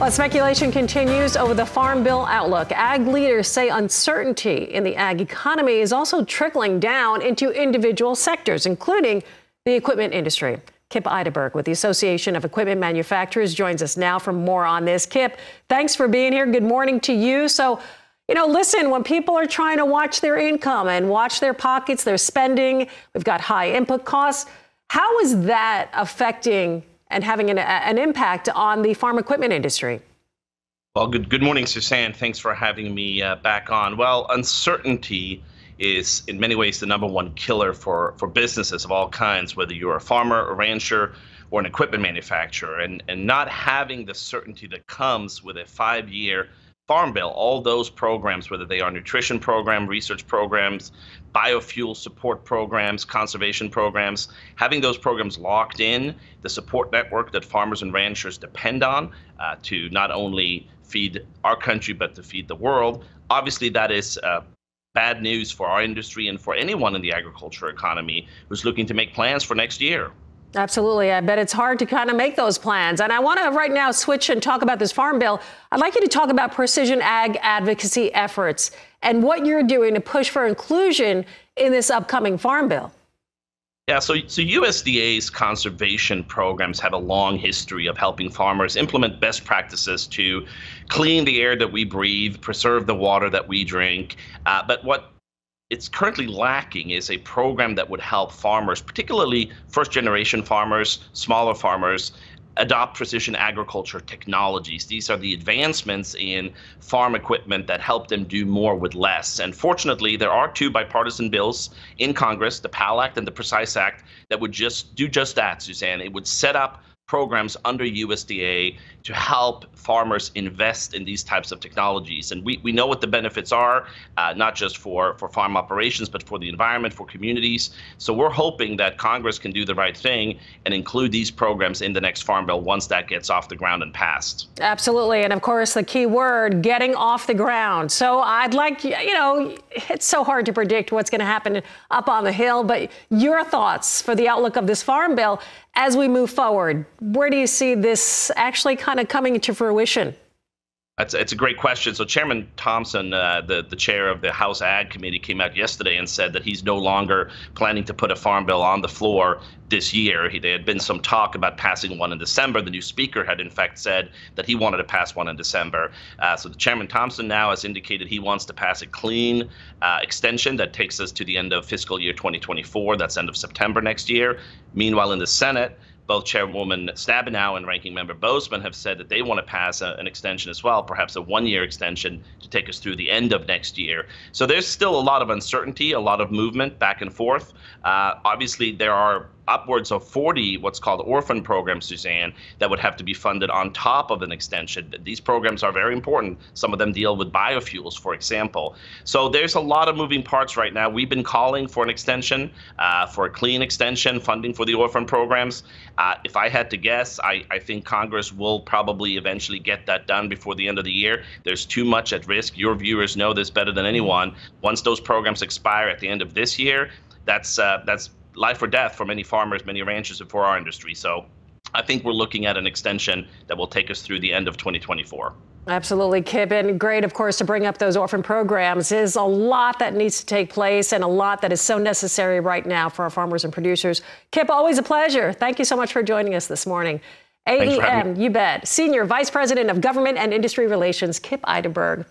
Well, speculation continues over the Farm Bill outlook. Ag leaders say uncertainty in the ag economy is also trickling down into individual sectors, including the equipment industry. Kip Eideberg with the Association of Equipment Manufacturers joins us now for more on this. Kip, thanks for being here. Good morning to you. So, listen, when people are trying to watch their income and watch their pockets, their spending, we've got high input costs. How is that affecting and having an impact on the farm equipment industry? Well, good morning, Suzanne. Thanks for having me back on. Well, uncertainty is in many ways the number one killer for businesses of all kinds, whether you're a farmer, a rancher, or an equipment manufacturer. And not having the certainty that comes with a 5-year Farm Bill, all those programs, whether they are nutrition program, research programs, biofuel support programs, conservation programs, having those programs locked in, the support network that farmers and ranchers depend on to not only feed our country, but to feed the world. Obviously, that is bad news for our industry and for anyone in the agriculture economy who's looking to make plans for next year. Absolutely. I bet it's hard to kind of make those plans. And I want to right now switch and talk about this Farm Bill. I'd like you to talk about precision ag advocacy efforts and what you're doing to push for inclusion in this upcoming Farm Bill. Yeah, so USDA's conservation programs have a long history of helping farmers implement best practices to clean the air that we breathe, preserve the water that we drink. But what it's currently lacking is a program that would help farmers, particularly first-generation farmers, smaller farmers, adopt precision agriculture technologies. These are the advancements in farm equipment that help them do more with less. And fortunately, there are two bipartisan bills in Congress, the PAL Act and the PRECISE Act, that would do just that, Suzanne. It would set up programs under USDA to help farmers invest in these types of technologies. And we know what the benefits are, not just for farm operations, but for the environment, for communities. So we're hoping that Congress can do the right thing and include these programs in the next Farm Bill once that gets off the ground and passed. Absolutely. And of course, the key word, getting off the ground. So I'd like, it's so hard to predict what's going to happen up on the Hill, but your thoughts for the outlook of this Farm Bill as we move forward. Where do you see this actually kind of coming to fruition? It's a great question. So Chairman Thompson, the chair of the House Ag Committee, came out yesterday and said that he's no longer planning to put a Farm Bill on the floor this year. There had been some talk about passing one in December. The new speaker had in fact said that he wanted to pass one in December. So the Chairman Thompson now has indicated he wants to pass a clean extension that takes us to the end of fiscal year 2024. That's end of September next year. Meanwhile, in the Senate, both Chairwoman Stabenow and Ranking Member Bozeman have said that they want to pass an extension as well, perhaps a 1-year extension to take us through the end of next year. So there's still a lot of uncertainty, a lot of movement back and forth. Obviously, there are upwards of 40 what's called orphan programs, Suzanne, that would have to be funded on top of an extension. These programs are very important. Some of them deal with biofuels, for example. So there's a lot of moving parts right now. We've been calling for an extension, for a clean extension, funding for the orphan programs. If I had to guess, I think Congress will probably eventually get that done before the end of the year. There's too much at risk. Your viewers know this better than anyone. Once those programs expire at the end of this year, that's life or death for many farmers, many ranchers, and for our industry. So I think we're looking at an extension that will take us through the end of 2024. Absolutely, Kip. And great, of course, to bring up those orphan programs. There's a lot that needs to take place and a lot that is so necessary right now for our farmers and producers. Kip, always a pleasure. Thank you so much for joining us this morning. AEM, you bet. Senior Vice President of Government and Industry Relations, Kip Eideberg.